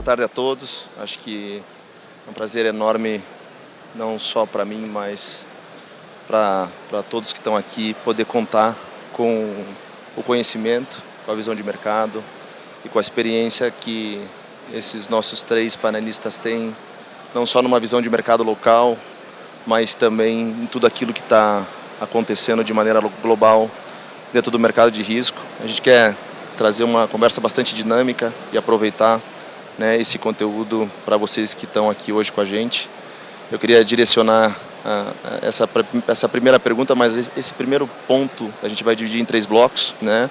tarde a todos. Acho que é um prazer enorme, não só para mim, mas para todos que estão aqui, poder contar com o conhecimento, com a visão de mercado e com a experiência que esses nossos 3 panelistas têm, não só numa visão de mercado local, mas também em tudo aquilo que está acontecendo de maneira global dentro do mercado de risco. A gente quer trazer uma conversa bastante dinâmica e aproveitar, né, esse conteúdo para vocês que estão aqui hoje com a gente. Eu queria direcionar essa primeira pergunta, mas esse primeiro ponto a gente vai dividir em 3 blocos, né?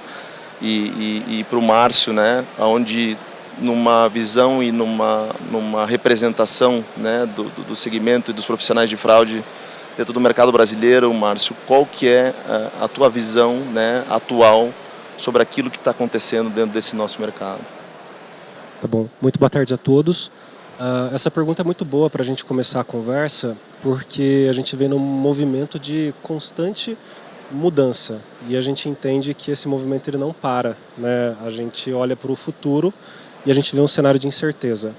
E para o Márcio, né, onde numa visão e numa representação, né, do segmento e dos profissionais de fraude dentro do mercado brasileiro, Márcio, qual que é a tua visão, né, atual sobre aquilo que está acontecendo dentro desse nosso mercado? Tá bom. Muito boa tarde a todos. Essa pergunta é muito boa para a gente começar a conversa, porque a gente vê num movimento de constante mudança e a gente entende que esse movimento ele não para, né? A gente olha para o futuro e a gente vê um cenário de incerteza.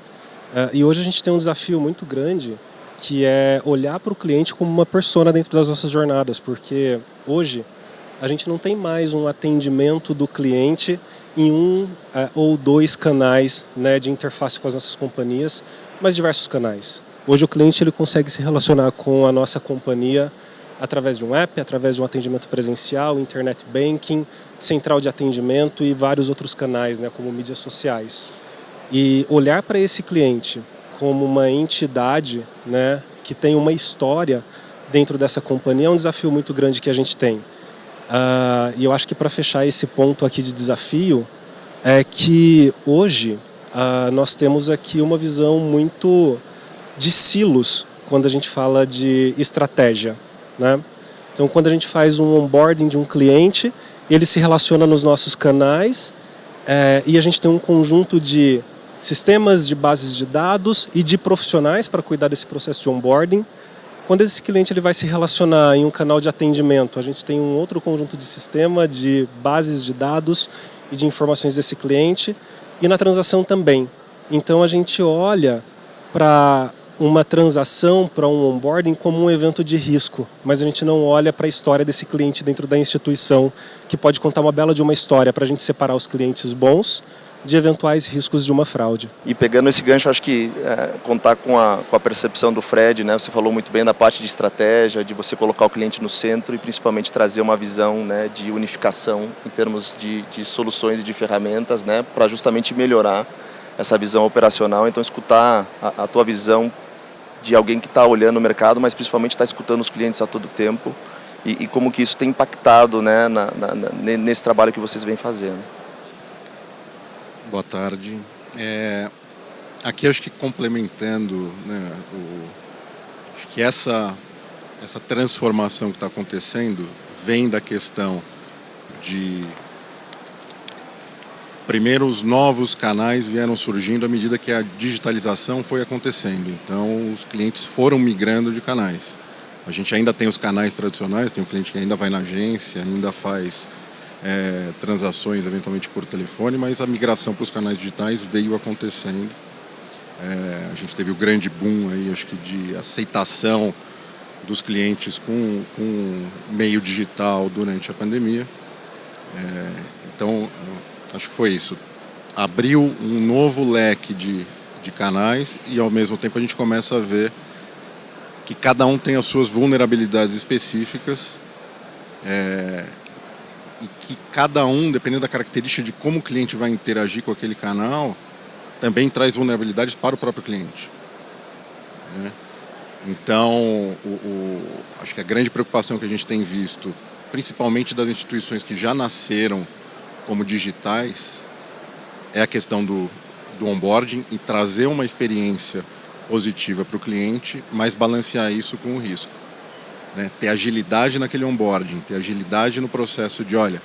E hoje a gente tem um desafio muito grande, que é olhar para o cliente como uma persona dentro das nossas jornadas, porque hoje a gente não tem mais um atendimento do cliente em 1 ou 2 canais, né, de interface com as nossas companhias, mas diversos canais. Hoje o cliente ele consegue se relacionar com a nossa companhia através de um app, através de um atendimento presencial, internet banking, central de atendimento e vários outros canais, né, como mídias sociais. E olhar para esse cliente como uma entidade, né, que tem uma história dentro dessa companhia é um desafio muito grande que a gente tem. E eu acho que para fechar esse ponto aqui de desafio, é que hoje nós temos aqui uma visão muito de silos quando a gente fala de estratégia, né? Então, quando a gente faz um onboarding de um cliente, ele se relaciona nos nossos canais e a gente tem um conjunto de sistemas de bases de dados e de profissionais para cuidar desse processo de onboarding. Quando esse cliente ele vai se relacionar em um canal de atendimento, a gente tem um outro conjunto de sistema, de bases de dados e de informações desse cliente, e na transação também. Então a gente olha para uma transação, para um onboarding como um evento de risco, mas a gente não olha para a história desse cliente dentro da instituição, que pode contar uma bela de uma história para a gente separar os clientes bons de eventuais riscos de uma fraude. E pegando esse gancho, acho que contar com a percepção do Fred, né? Você falou muito bem da parte de estratégia, de você colocar o cliente no centro e principalmente trazer uma visão, né, de unificação em termos de soluções e de ferramentas, né, para justamente melhorar essa visão operacional. Então, escutar a tua visão de alguém que está olhando o mercado, mas principalmente está escutando os clientes a todo tempo e como que isso tem impactado, né, nesse trabalho que vocês vêm fazendo. Boa tarde. Aqui acho que complementando, né, acho que essa transformação que está acontecendo vem da questão de primeiro os novos canais vieram surgindo à medida que a digitalização foi acontecendo. Então os clientes foram migrando de canais. A gente ainda tem os canais tradicionais, tem um cliente que ainda vai na agência, ainda faz transações eventualmente por telefone, mas a migração para os canais digitais veio acontecendo. A gente teve o grande boom aí, acho que de aceitação dos clientes com meio digital durante a pandemia. Então, acho que foi isso. Abriu um novo leque de canais e, ao mesmo tempo, a gente começa a ver que cada um tem as suas vulnerabilidades específicas e que cada um, dependendo da característica de como o cliente vai interagir com aquele canal, também traz vulnerabilidades para o próprio cliente, né? Então, acho que a grande preocupação que a gente tem visto, principalmente das instituições que já nasceram como digitais, é a questão do onboarding e trazer uma experiência positiva para o cliente, mas balancear isso com o risco, né? Ter agilidade naquele onboarding, ter agilidade no processo de, olha,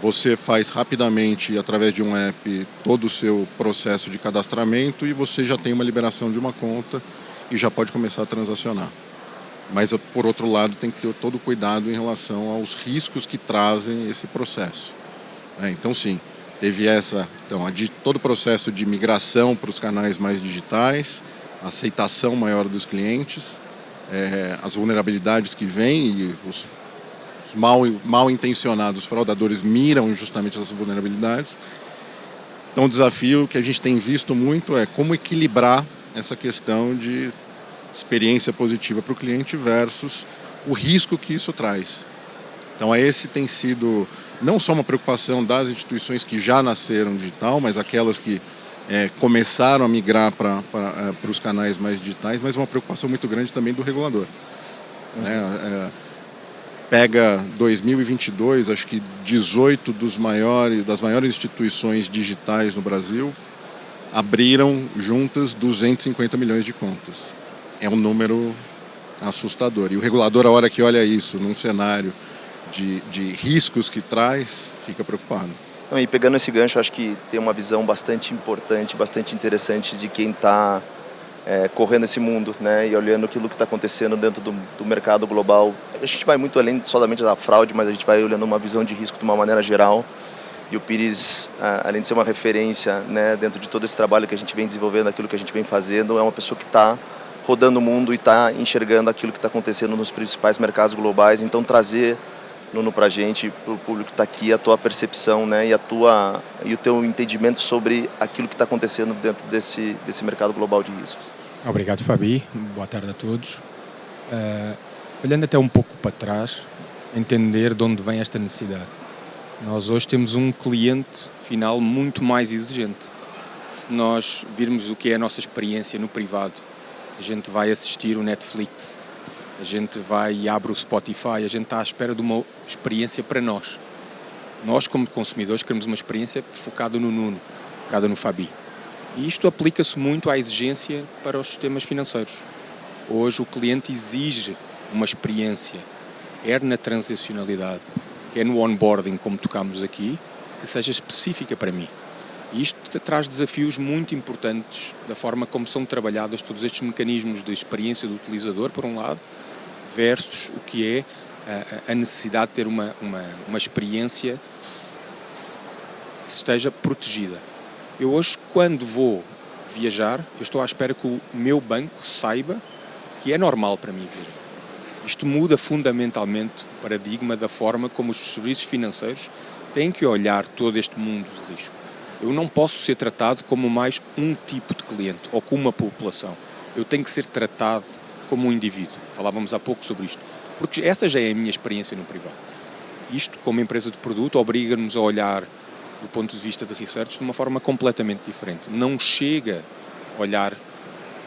você faz rapidamente, através de um app, todo o seu processo de cadastramento e você já tem uma liberação de uma conta e já pode começar a transacionar. Mas, por outro lado, tem que ter todo o cuidado em relação aos riscos que trazem esse processo. Então, sim, Teve todo o processo de migração para os canais mais digitais, aceitação maior dos clientes, as vulnerabilidades que vêm e os mal intencionados fraudadores miram justamente essas vulnerabilidades. Então o desafio que a gente tem visto muito é como equilibrar essa questão de experiência positiva para o cliente versus o risco que isso traz. Então esse tem sido não só uma preocupação das instituições que já nasceram digital, mas aquelas que começaram a migrar para os canais mais digitais, mas uma preocupação muito grande também do regulador. Pega 2022, acho que 18 das maiores instituições digitais no Brasil abriram juntas 250 milhões de contas. É um número assustador. E o regulador, a hora que olha isso num cenário de riscos que traz, fica preocupado. E pegando esse gancho, acho que tem uma visão bastante importante, bastante interessante de quem está correndo esse mundo, né? E olhando aquilo que está acontecendo dentro do mercado global. A gente vai muito além somente da fraude, mas a gente vai olhando uma visão de risco de uma maneira geral. E o Pires, além de ser uma referência, né, dentro de todo esse trabalho que a gente vem desenvolvendo, aquilo que a gente vem fazendo, é uma pessoa que está rodando o mundo e está enxergando aquilo que está acontecendo nos principais mercados globais. Então trazer, Nuno, para a gente, para o público que está aqui, a tua percepção, né, e o teu entendimento sobre aquilo que está acontecendo dentro desse mercado global de riscos. Obrigado, Fabi. Boa tarde a todos. Olhando até um pouco para trás, entender de onde vem esta necessidade. Nós hoje temos um cliente final muito mais exigente. Se nós virmos o que é a nossa experiência no privado, a gente vai assistir o Netflix, a gente vai e abre o Spotify, a gente está à espera de uma experiência para nós. Nós, como consumidores, queremos uma experiência focada no Nuno, focada no Fabi. E isto aplica-se muito à exigência para os sistemas financeiros. Hoje o cliente exige uma experiência, quer na transacionalidade, quer no onboarding, como tocámos aqui, que seja específica para mim. E isto traz desafios muito importantes da forma como são trabalhados todos estes mecanismos de experiência do utilizador, por um lado, versus o que é a necessidade de ter uma experiência que esteja protegida. Eu hoje, quando vou viajar, eu estou à espera que o meu banco saiba que é normal para mim viajar. Isto muda fundamentalmente o paradigma da forma como os serviços financeiros têm que olhar todo este mundo de risco. Eu não posso ser tratado como mais um tipo de cliente ou como uma população. Eu tenho que ser tratado como um indivíduo. Falávamos há pouco sobre isto. Porque essa já é a minha experiência no privado. Isto, como empresa de produto, obriga-nos a olhar do ponto de vista de research de uma forma completamente diferente. Não chega a olhar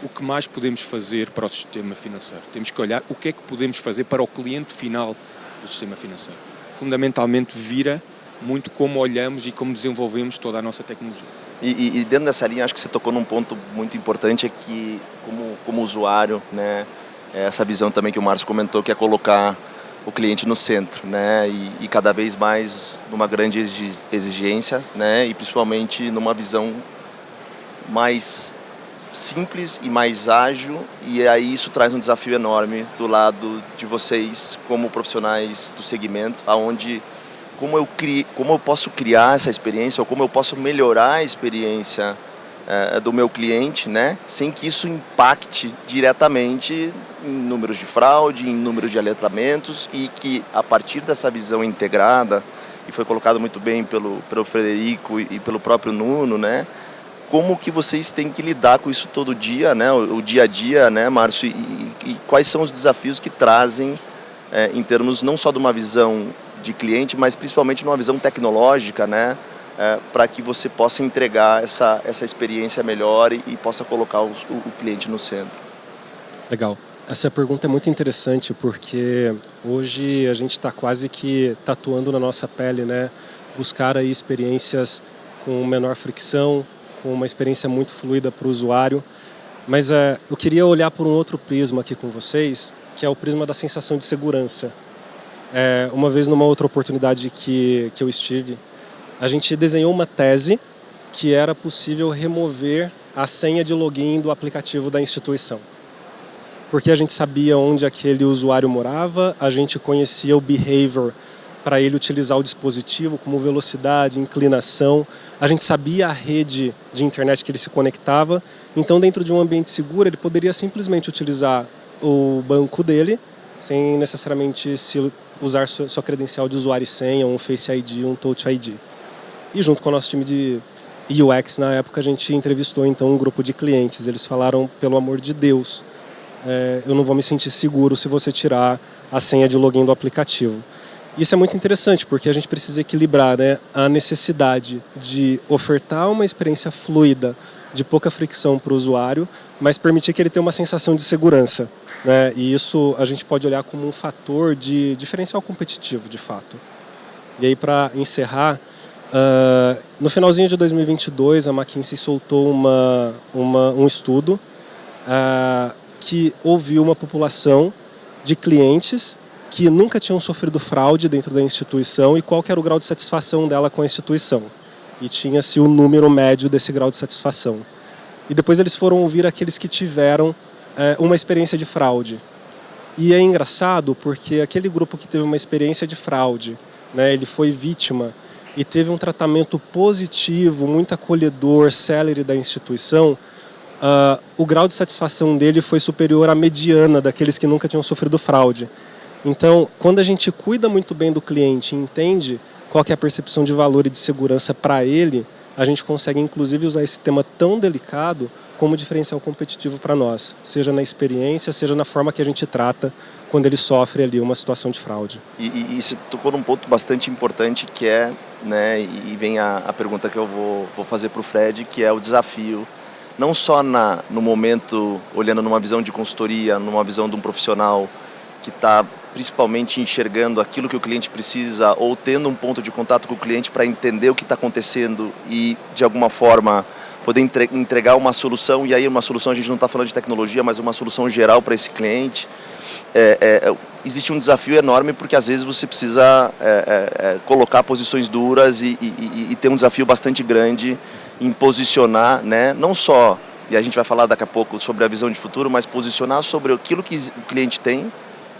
o que mais podemos fazer para o sistema financeiro. Temos que olhar o que é que podemos fazer para o cliente final do sistema financeiro. Fundamentalmente vira muito como olhamos e como desenvolvemos toda a nossa tecnologia. E dentro dessa linha, acho que você tocou num ponto muito importante, é que como usuário, né, essa visão também que o Márcio comentou, que é colocar o cliente no centro, né, e cada vez mais numa grande exigência, né, e principalmente numa visão mais simples e mais ágil, e aí isso traz um desafio enorme do lado de vocês como profissionais do segmento, aonde como eu posso criar essa experiência ou como eu posso melhorar a experiência do meu cliente, né, sem que isso impacte diretamente em números de fraude, em números de aletramentos, e que a partir dessa visão integrada, e foi colocado muito bem pelo Frederico e pelo próprio Nuno, né, como que vocês têm que lidar com isso todo dia, né, o dia a dia, né, Márcio, e quais são os desafios que trazem em termos não só de uma visão de cliente, mas principalmente numa visão tecnológica, né, para que você possa entregar essa experiência melhor e possa colocar o cliente no centro. Legal. Essa pergunta é muito interessante porque hoje a gente está quase que tatuando na nossa pele, né, buscar aí experiências com menor fricção, com uma experiência muito fluida para o usuário. Mas eu queria olhar por um outro prisma aqui com vocês, que é o prisma da sensação de segurança. Uma vez numa outra oportunidade que eu estive, a gente desenhou uma tese que era possível remover a senha de login do aplicativo da instituição. Porque a gente sabia onde aquele usuário morava, a gente conhecia o behavior para ele utilizar o dispositivo, como velocidade, inclinação. A gente sabia a rede de internet que ele se conectava. Então, dentro de um ambiente seguro, ele poderia simplesmente utilizar o banco dele, sem necessariamente usar sua credencial de usuário e senha, um Face ID, um Touch ID. E junto com o nosso time de UX, na época, a gente entrevistou então um grupo de clientes. Eles falaram, pelo amor de Deus, eu não vou me sentir seguro se você tirar a senha de login do aplicativo. Isso é muito interessante, porque a gente precisa equilibrar, né, a necessidade de ofertar uma experiência fluida, de pouca fricção para o usuário, mas permitir que ele tenha uma sensação de segurança, né? E isso a gente pode olhar como um fator de diferencial competitivo, de fato. E aí, para encerrar, no finalzinho de 2022, a McKinsey soltou um estudo que ouviu uma população de clientes que nunca tinham sofrido fraude dentro da instituição e qual que era o grau de satisfação dela com a instituição. E tinha-se o número médio desse grau de satisfação. E depois eles foram ouvir aqueles que tiveram uma experiência de fraude. E é engraçado porque aquele grupo que teve uma experiência de fraude, né, ele foi vítima e teve um tratamento positivo, muito acolhedor, célere da instituição, o grau de satisfação dele foi superior à mediana daqueles que nunca tinham sofrido fraude. Então, quando a gente cuida muito bem do cliente e entende qual que é a percepção de valor e de segurança para ele, a gente consegue inclusive usar esse tema tão delicado como diferencial competitivo para nós, seja na experiência, seja na forma que a gente trata quando ele sofre ali uma situação de fraude. E você tocou num ponto bastante importante que é, né, e vem a pergunta que eu vou fazer para o Fred, que é o desafio, não só no momento, olhando numa visão de consultoria, numa visão de um profissional que está principalmente enxergando aquilo que o cliente precisa ou tendo um ponto de contato com o cliente para entender o que está acontecendo e, de alguma forma, poder entregar uma solução. E aí uma solução, a gente não está falando de tecnologia, mas uma solução geral para esse cliente. Existe um desafio enorme porque, às vezes, você precisa colocar posições duras e ter um desafio bastante grande em posicionar, né, não só, e a gente vai falar daqui a pouco sobre a visão de futuro, mas posicionar sobre aquilo que o cliente tem,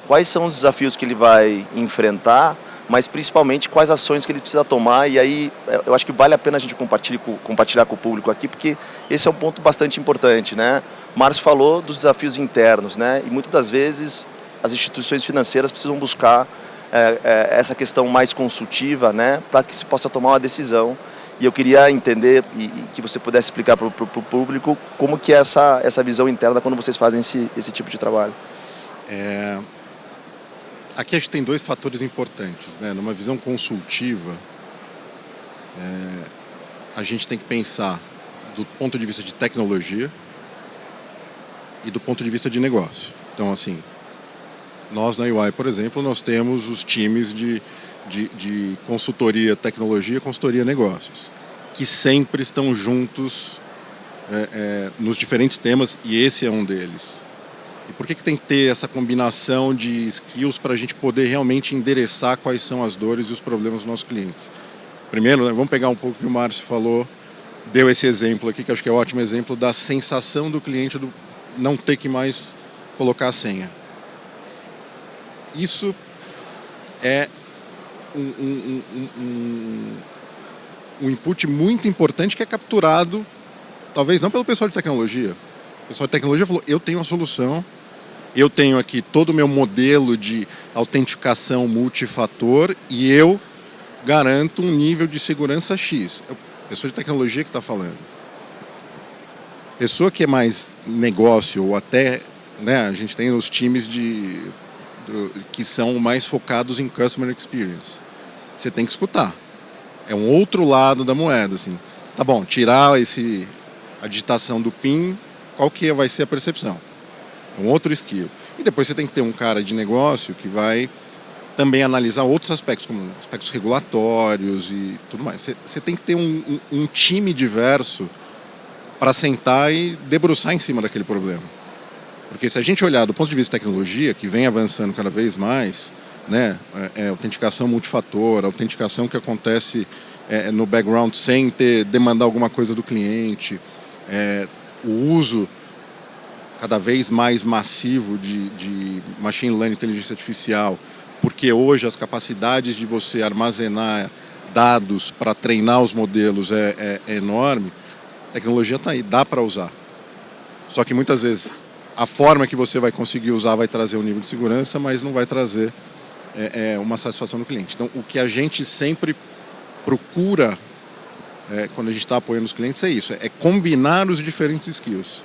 quais são os desafios que ele vai enfrentar, mas principalmente quais ações que ele precisa tomar. E aí eu acho que vale a pena a gente compartilhar com o público aqui, porque esse é um ponto bastante importante, né? O Márcio falou dos desafios internos, né? E muitas das vezes as instituições financeiras precisam buscar essa questão mais consultiva, né, para que se possa tomar uma decisão. E eu queria entender e que você pudesse explicar para o público como que é essa visão interna quando vocês fazem esse tipo de trabalho. Aqui a gente tem dois fatores importantes, né? Numa visão consultiva, a gente tem que pensar do ponto de vista de tecnologia e do ponto de vista de negócio. Então, assim, nós na UI, por exemplo, nós temos os times de consultoria tecnologia, consultoria negócios, que sempre estão juntos nos diferentes temas, e esse é um deles. E por que tem que ter essa combinação de skills para a gente poder realmente endereçar quais são as dores e os problemas dos nossos clientes? Primeiro, né, vamos pegar um pouco o que o Márcio falou, deu esse exemplo aqui, que acho que é um ótimo exemplo da sensação do cliente do não ter que mais colocar a senha. Isso é um input muito importante que é capturado, talvez não pelo pessoal de tecnologia. O pessoal de tecnologia falou, eu tenho a solução, eu tenho aqui todo o meu modelo de autenticação multifator e eu garanto um nível de segurança X. É a pessoa de tecnologia que está falando. Pessoa que é mais negócio ou até, né, a gente tem os times que são mais focados em customer experience. Você tem que escutar. É um outro lado da moeda, assim. Tá bom, tirar a digitação do PIN, qual que vai ser a percepção? É um outro skill. E depois você tem que ter um cara de negócio que vai também analisar outros aspectos, como aspectos regulatórios e tudo mais. Você tem que ter um time diverso para sentar e debruçar em cima daquele problema. Porque se a gente olhar do ponto de vista de tecnologia, que vem avançando cada vez mais, né, autenticação multifator, autenticação que acontece no background sem demandar alguma coisa do cliente, o uso cada vez mais massivo de machine learning, inteligência artificial, porque hoje as capacidades de você armazenar dados para treinar os modelos é enorme, a tecnologia está aí, dá para usar. Só que muitas vezes a forma que você vai conseguir usar vai trazer um nível de segurança, mas não vai trazer uma satisfação do cliente. Então, o que a gente sempre procura quando a gente está apoiando os clientes é isso, é combinar os diferentes skills.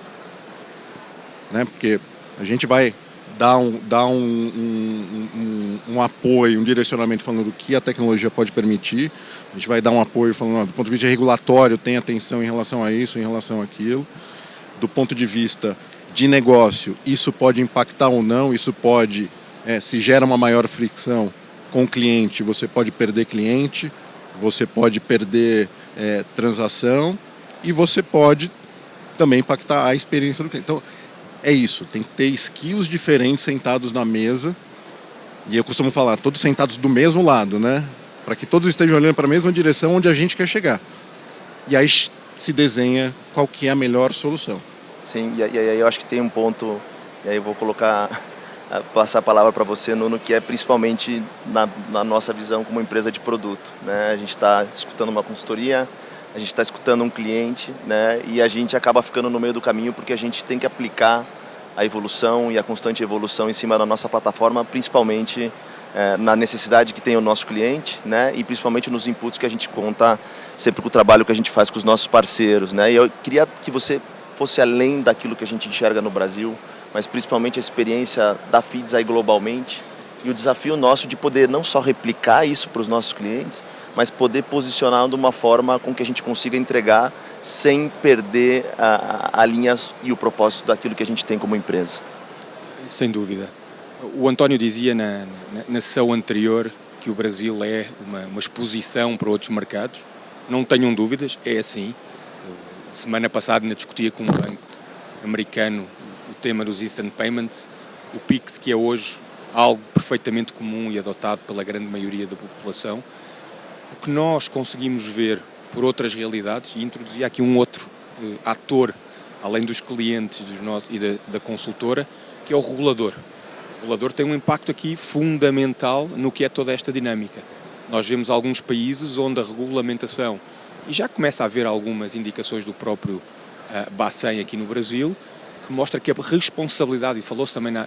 Né? Porque a gente vai dar um apoio, um direcionamento falando do que a tecnologia pode permitir, a gente vai dar um apoio falando do ponto de vista regulatório, tem atenção em relação a isso, em relação àquilo. Do ponto de vista de negócio, isso pode impactar ou não, isso pode, se gera uma maior fricção com o cliente, você pode perder cliente, você pode perder transação e você pode também impactar a experiência do cliente. Então, é isso, tem que ter skills diferentes sentados na mesa, e eu costumo falar, todos sentados do mesmo lado, né? Para que todos estejam olhando para a mesma direção onde a gente quer chegar. E aí se desenha qual que é a melhor solução. Sim, e aí eu acho que tem um ponto, e aí eu vou passar a palavra para você, Nuno, que é principalmente na nossa visão como empresa de produto. Né? A gente está escutando uma consultoria, a gente está escutando um cliente, né? E a gente acaba ficando no meio do caminho porque a gente tem que aplicar a evolução e a constante evolução em cima da nossa plataforma, principalmente na necessidade que tem o nosso cliente, né? E principalmente nos inputs que a gente conta sempre com o trabalho que a gente faz com os nossos parceiros. Né? E eu queria que você fosse além daquilo que a gente enxerga no Brasil, mas principalmente a experiência da Feeds aí globalmente e o desafio nosso de poder não só replicar isso para os nossos clientes, mas poder posicionar de uma forma com que a gente consiga entregar sem perder a linha e o propósito daquilo que a gente tem como empresa. Sem dúvida. O António dizia na sessão anterior que o Brasil é uma exposição para outros mercados. Não tenham dúvidas, é assim. Semana passada ainda discutia com um banco americano o tema dos Instant Payments, o Pix, que é hoje algo perfeitamente comum e adotado pela grande maioria da população. O que nós conseguimos ver por outras realidades, e introduzia aqui um outro ator, além dos clientes e da consultora, que é o regulador. O regulador tem um impacto aqui fundamental no que é toda esta dinâmica. Nós vemos alguns países onde a regulamentação, e já começa a haver algumas indicações do próprio Bacen aqui no Brasil, que mostra que a responsabilidade, e falou-se também na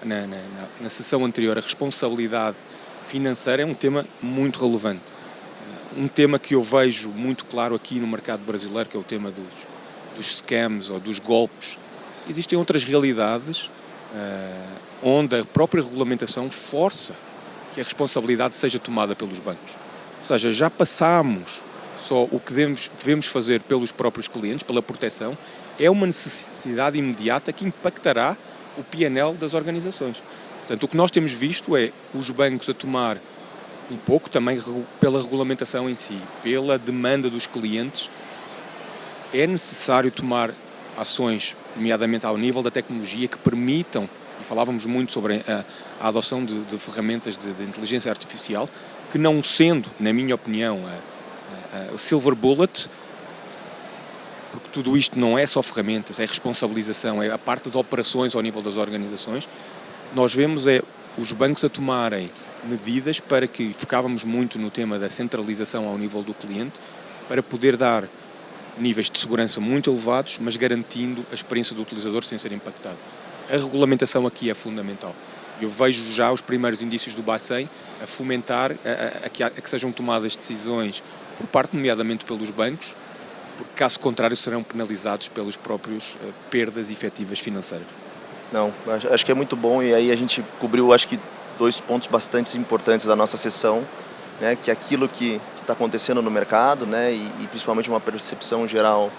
sessão anterior, a responsabilidade financeira é um tema muito relevante. Um tema que eu vejo muito claro aqui no mercado brasileiro, que é o tema dos scams ou dos golpes. Existem outras realidades onde a própria regulamentação força que a responsabilidade seja tomada pelos bancos. Ou seja, já passámos só o que devemos fazer pelos próprios clientes, pela proteção, é uma necessidade imediata que impactará o P&L das organizações. Portanto, o que nós temos visto é os bancos a tomar um pouco também pela regulamentação em si, pela demanda dos clientes, é necessário tomar ações, nomeadamente ao nível da tecnologia, que permitam, e falávamos muito sobre a adoção de ferramentas de inteligência artificial, que não sendo, na minha opinião, o silver bullet, porque tudo isto não é só ferramentas, é responsabilização, é a parte de operações ao nível das organizações, nós vemos os bancos a tomarem medidas para que focávamos muito no tema da centralização ao nível do cliente, para poder dar níveis de segurança muito elevados, mas garantindo a experiência do utilizador sem ser impactado. A regulamentação aqui é fundamental. Eu vejo já os primeiros indícios do Bacen a fomentar a que sejam tomadas decisões por parte, nomeadamente pelos bancos, porque caso contrário serão penalizados pelos próprios perdas efetivas financeiras. Não, acho que é muito bom, e aí a gente cobriu, acho que, 2 pontos bastante importantes da nossa sessão, né, que é aquilo que está acontecendo no mercado, né, e principalmente uma percepção geral,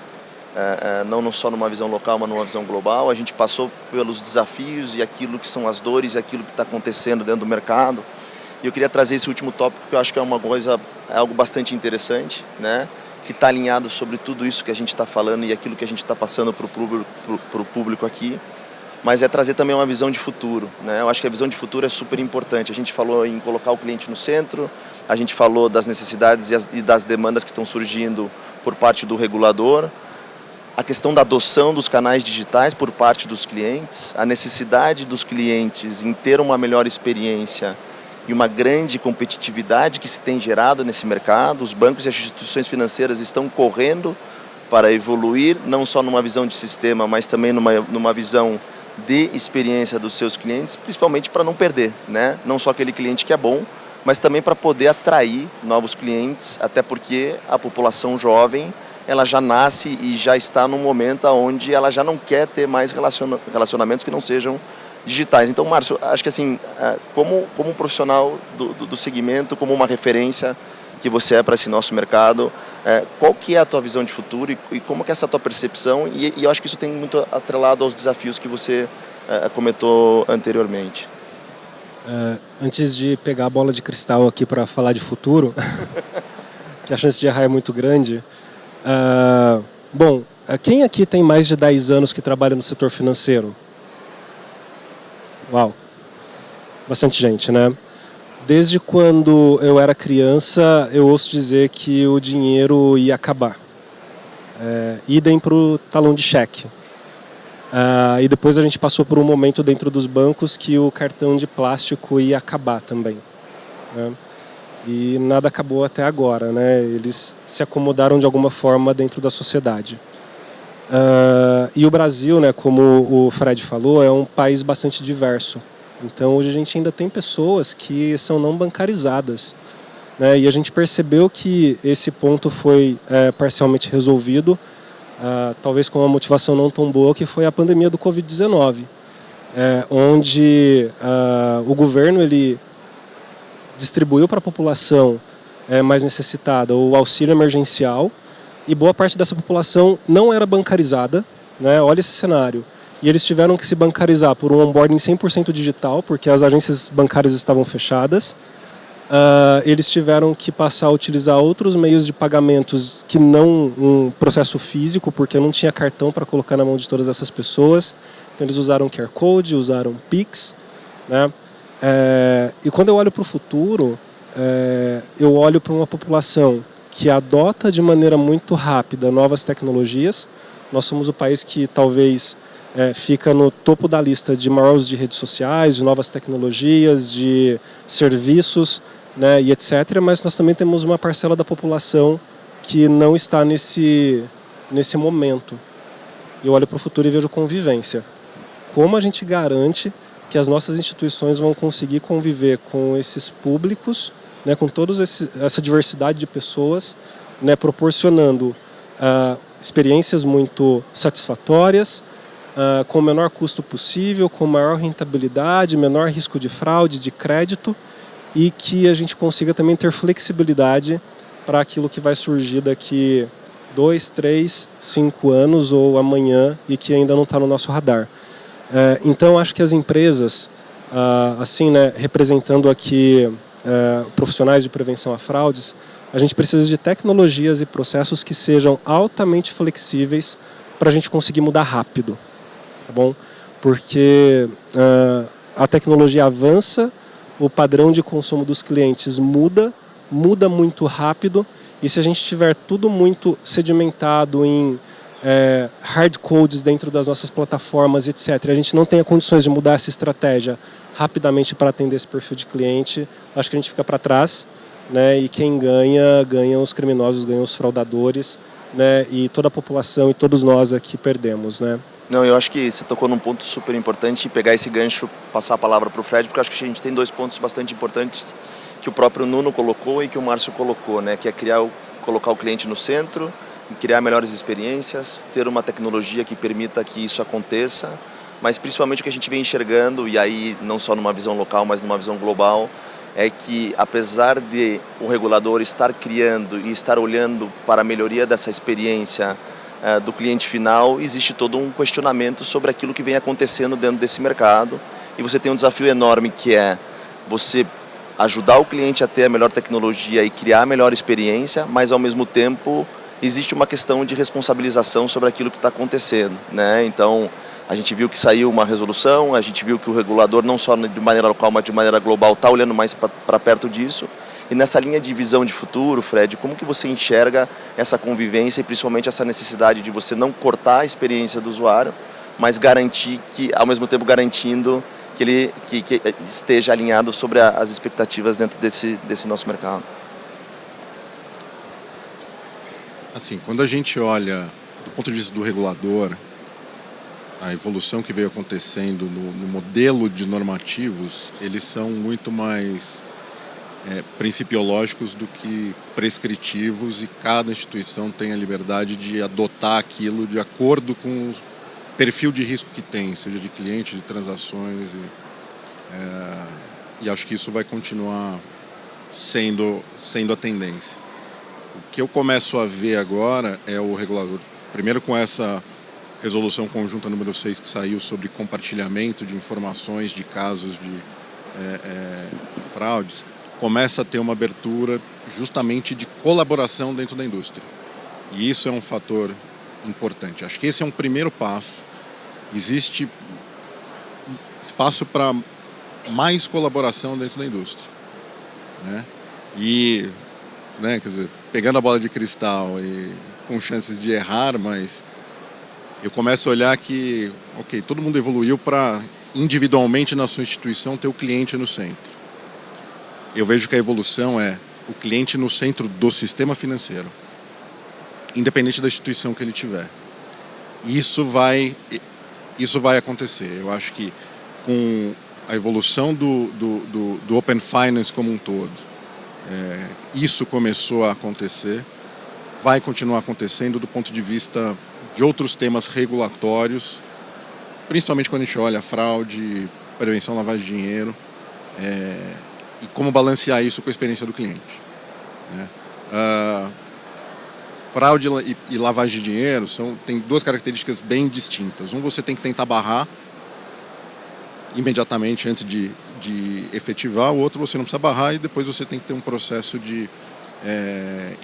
não só numa visão local, mas numa visão global. A gente passou pelos desafios e aquilo que são as dores e aquilo que está acontecendo dentro do mercado. E eu queria trazer esse último tópico, que eu acho que é algo bastante interessante, né, que está alinhado sobre tudo isso que a gente está falando e aquilo que a gente está passando para o público aqui, mas é trazer também uma visão de futuro, né? Eu acho que a visão de futuro é super importante. A gente falou em colocar o cliente no centro, a gente falou das necessidades e das demandas que estão surgindo por parte do regulador, a questão da adoção dos canais digitais por parte dos clientes, a necessidade dos clientes em ter uma melhor experiência e uma grande competitividade que se tem gerado nesse mercado. Os bancos e as instituições financeiras estão correndo para evoluir, não só numa visão de sistema, mas também numa visão de experiência dos seus clientes, principalmente para não perder, né? Não só aquele cliente que é bom, mas também para poder atrair novos clientes, até porque a população jovem ela já nasce e já está num momento onde ela já não quer ter mais relacionamentos que não sejam digitais. Então, Márcio, acho que assim, como um profissional do segmento, como uma referência que você é para esse nosso mercado, qual que é a tua visão de futuro e como que é essa tua percepção? E eu acho que isso tem muito atrelado aos desafios que você comentou anteriormente. Antes de pegar a bola de cristal aqui para falar de futuro, que a chance de errar é muito grande. Bom, quem aqui tem mais de 10 anos que trabalha no setor financeiro? Uau, bastante gente, né? Desde quando eu era criança, eu ouço dizer que o dinheiro ia acabar. Idem para o talão de cheque. E depois a gente passou por um momento dentro dos bancos que o cartão de plástico ia acabar também, né? E nada acabou até agora, né? Eles se acomodaram de alguma forma dentro da sociedade. E o Brasil, né, como o Fred falou, é um país bastante diverso. Então hoje a gente ainda tem pessoas que são não bancarizadas, né? E a gente percebeu que esse ponto foi parcialmente resolvido, talvez com uma motivação não tão boa, que foi a pandemia do Covid-19, onde o governo ele distribuiu para a população mais necessitada o auxílio emergencial, e boa parte dessa população não era bancarizada, né? Olha esse cenário. E eles tiveram que se bancarizar por um onboarding 100% digital, porque as agências bancárias estavam fechadas. Eles tiveram que passar a utilizar outros meios de pagamentos que não um processo físico, porque não tinha cartão para colocar na mão de todas essas pessoas. Então eles usaram QR Code, usaram Pix, né? E quando eu olho para o futuro, eu olho para uma população que adota de maneira muito rápida novas tecnologias. Nós somos o país que talvez fica no topo da lista de maior uso de redes sociais, de novas tecnologias, de serviços, né, e etc. Mas nós também temos uma parcela da população que não está nesse momento. Eu olho para o futuro e vejo convivência. Como a gente garante que as nossas instituições vão conseguir conviver com esses públicos, né, com toda essa diversidade de pessoas, né, proporcionando experiências muito satisfatórias, com o menor custo possível, com maior rentabilidade, menor risco de fraude, de crédito, e que a gente consiga também ter flexibilidade para aquilo que vai surgir daqui 2, 3, 5 anos ou amanhã e que ainda não está no nosso radar. Então, acho que as empresas, assim, né, representando aqui profissionais de prevenção a fraudes, a gente precisa de tecnologias e processos que sejam altamente flexíveis para a gente conseguir mudar rápido, tá bom? Porque a tecnologia avança, o padrão de consumo dos clientes muda muito rápido, e se a gente tiver tudo muito sedimentado em hard codes dentro das nossas plataformas, etc., a gente não tem condições de mudar essa estratégia rapidamente para atender esse perfil de cliente, acho que a gente fica para trás, né? E quem ganha os criminosos, ganham os fraudadores, né? E toda a população e todos nós aqui perdemos, né? Não, eu acho que você tocou num ponto super importante, pegar esse gancho, passar a palavra para o Fred, porque eu acho que a gente tem 2 pontos bastante importantes que o próprio Nuno colocou e que o Márcio colocou, né? Que é colocar o cliente no centro, criar melhores experiências, ter uma tecnologia que permita que isso aconteça, mas principalmente o que a gente vem enxergando, e aí não só numa visão local, mas numa visão global, é que apesar de o regulador estar criando e estar olhando para a melhoria dessa experiência do cliente final, existe todo um questionamento sobre aquilo que vem acontecendo dentro desse mercado, e você tem um desafio enorme que é você ajudar o cliente a ter a melhor tecnologia e criar a melhor experiência, mas ao mesmo tempo existe uma questão de responsabilização sobre aquilo que está acontecendo, né? Então, a gente viu que saiu uma resolução, a gente viu que o regulador, não só de maneira local, mas de maneira global, está olhando mais para perto disso. E nessa linha de visão de futuro, Fred, como que você enxerga essa convivência e principalmente essa necessidade de você não cortar a experiência do usuário, mas garantir que, ao mesmo tempo garantindo que esteja alinhado sobre as expectativas dentro desse nosso mercado. Assim, quando a gente olha do ponto de vista do regulador, a evolução que veio acontecendo no modelo de normativos, eles são muito mais principiológicos do que prescritivos, e cada instituição tem a liberdade de adotar aquilo de acordo com o perfil de risco que tem, seja de cliente, de transações, e acho que isso vai continuar sendo a tendência. O que eu começo a ver agora é o regulador, primeiro com essa resolução conjunta número 6 que saiu sobre compartilhamento de informações de casos de fraudes, começa a ter uma abertura justamente de colaboração dentro da indústria. E isso é um fator importante. Acho que esse é um primeiro passo. Existe espaço para mais colaboração dentro da indústria, né? E, né, quer dizer, pegando a bola de cristal e com chances de errar, mas eu começo a olhar que, ok, todo mundo evoluiu para individualmente na sua instituição ter o cliente no centro. Eu vejo que a evolução é o cliente no centro do sistema financeiro, independente da instituição que ele tiver. E isso vai acontecer. Eu acho que com a evolução do Open Finance como um todo, isso começou a acontecer, vai continuar acontecendo do ponto de vista de outros temas regulatórios, principalmente quando a gente olha fraude, prevenção, lavagem de dinheiro, e como balancear isso com a experiência do cliente, né? Fraude e lavagem de dinheiro tem duas características bem distintas. Você tem que tentar barrar imediatamente antes de efetivar, o outro você não precisa barrar e depois você tem que ter um processo de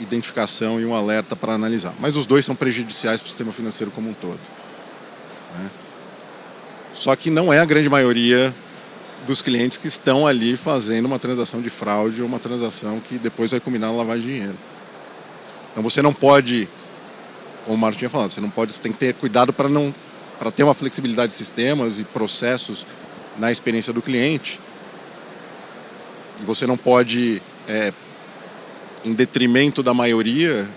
identificação e um alerta para analisar. Mas os dois são prejudiciais para o sistema financeiro como um todo, né? Só que não é a grande maioria dos clientes que estão ali fazendo uma transação de fraude ou uma transação que depois vai culminar na lavagem de dinheiro. Então você não pode, como o Martin tinha falado, você tem que ter cuidado para ter uma flexibilidade de sistemas e processos na experiência do cliente. E você não pode, em detrimento da maioria,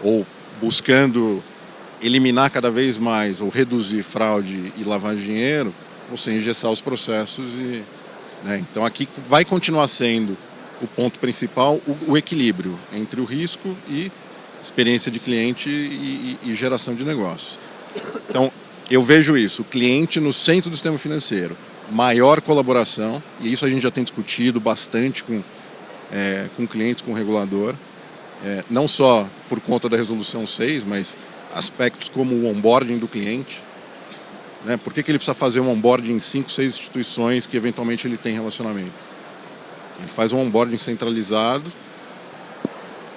ou buscando eliminar cada vez mais ou reduzir fraude e lavagem de dinheiro, você engessar os processos né? Então aqui vai continuar sendo o ponto principal, o equilíbrio entre o risco e experiência de cliente e geração de negócios. Então eu vejo isso, o cliente no centro do sistema financeiro, maior colaboração, e isso a gente já tem discutido bastante com clientes, com o regulador, não só por conta da resolução 6, mas aspectos como o onboarding do cliente, né? Por que ele precisa fazer um onboarding em 5, 6 instituições que eventualmente ele tem relacionamento? Ele faz um onboarding centralizado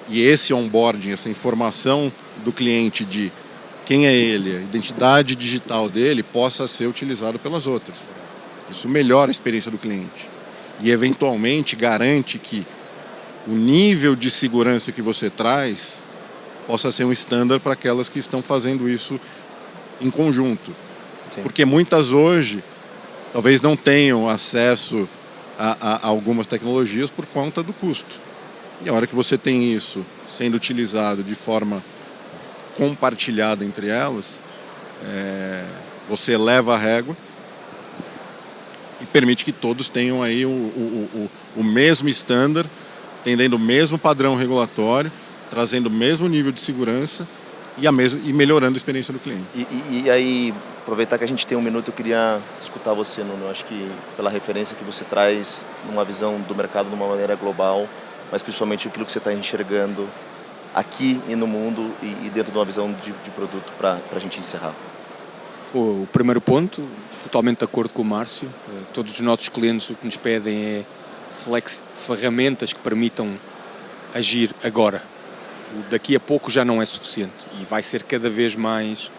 e esse onboarding, essa informação do cliente de quem é ele, a identidade digital dele, possa ser utilizado pelas outras. Isso melhora a experiência do cliente e eventualmente garante que o nível de segurança que você traz possa ser um estándar para aquelas que estão fazendo isso em conjunto. Sim. Porque muitas hoje talvez não tenham acesso a algumas tecnologias por conta do custo. E a hora que você tem isso sendo utilizado de forma compartilhada entre elas, você eleva a régua e permite que todos tenham aí o mesmo estándar, atendendo o mesmo padrão regulatório, trazendo o mesmo nível de segurança e melhorando a experiência do cliente. E aí, aproveitar que a gente tem um minuto, eu queria escutar você, Nuno. Acho que pela referência que você traz, numa visão do mercado de uma maneira global, mas principalmente aquilo que você está enxergando aqui e no mundo e dentro de uma visão de produto para a gente encerrar. O primeiro ponto, totalmente de acordo com o Márcio. Todos os nossos clientes o que nos pedem é ferramentas que permitam agir agora. Daqui a pouco já não é suficiente e vai ser cada vez mais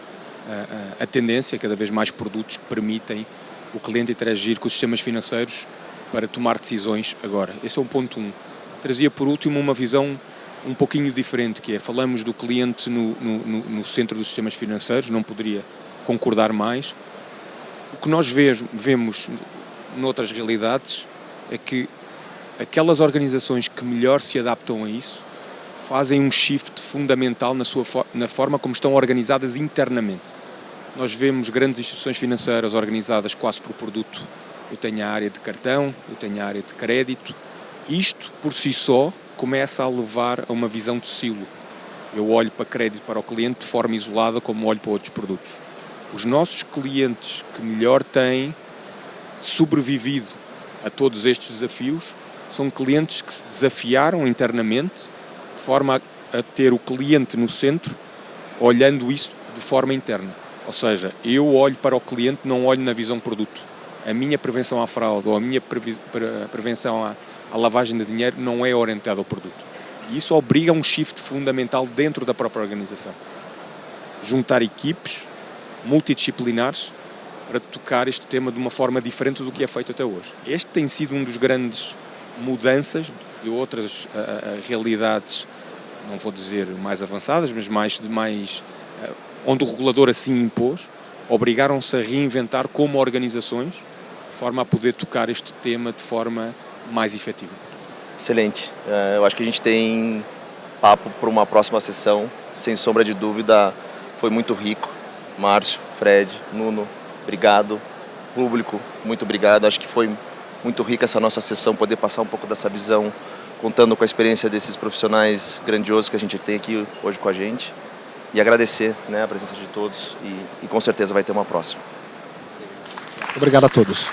a tendência, cada vez mais produtos que permitem o cliente interagir com os sistemas financeiros para tomar decisões agora. Esse é o ponto 1. Trazia por último uma visão um pouquinho diferente, que é, falamos do cliente no centro dos sistemas financeiros, não poderia concordar mais. O que nós vemos noutras realidades, é que aquelas organizações que melhor se adaptam a isso fazem um shift fundamental na forma como estão organizadas internamente. Nós vemos grandes instituições financeiras organizadas quase por produto. Eu tenho a área de cartão, eu tenho a área de crédito. Isto, por si só, começa a levar a uma visão de silo. Eu olho para crédito para o cliente de forma isolada, como olho para outros produtos. Os nossos clientes que melhor têm sobrevivido a todos estes desafios são clientes que se desafiaram internamente de forma a ter o cliente no centro, olhando isso de forma interna. Ou seja, eu olho para o cliente, não olho na visão produto. A minha prevenção à fraude ou a minha prevenção à lavagem de dinheiro não é orientada ao produto. E isso obriga a um shift fundamental dentro da própria organização. Juntar equipes multidisciplinares para tocar este tema de uma forma diferente do que é feito até hoje. Este tem sido um dos grandes mudanças de outras realidades, não vou dizer mais avançadas, mas onde o regulador assim impôs, obrigaram-se a reinventar como organizações, de forma a poder tocar este tema de forma mais efetiva. Excelente. Eu acho que a gente tem papo para uma próxima sessão, sem sombra de dúvida, foi muito rico. Márcio, Fred, Nuno, obrigado. Público, muito obrigado. Acho que foi muito rica essa nossa sessão, poder passar um pouco dessa visão, contando com a experiência desses profissionais grandiosos que a gente tem aqui hoje com a gente. E agradecer, né, a presença de todos e com certeza vai ter uma próxima. Obrigado a todos.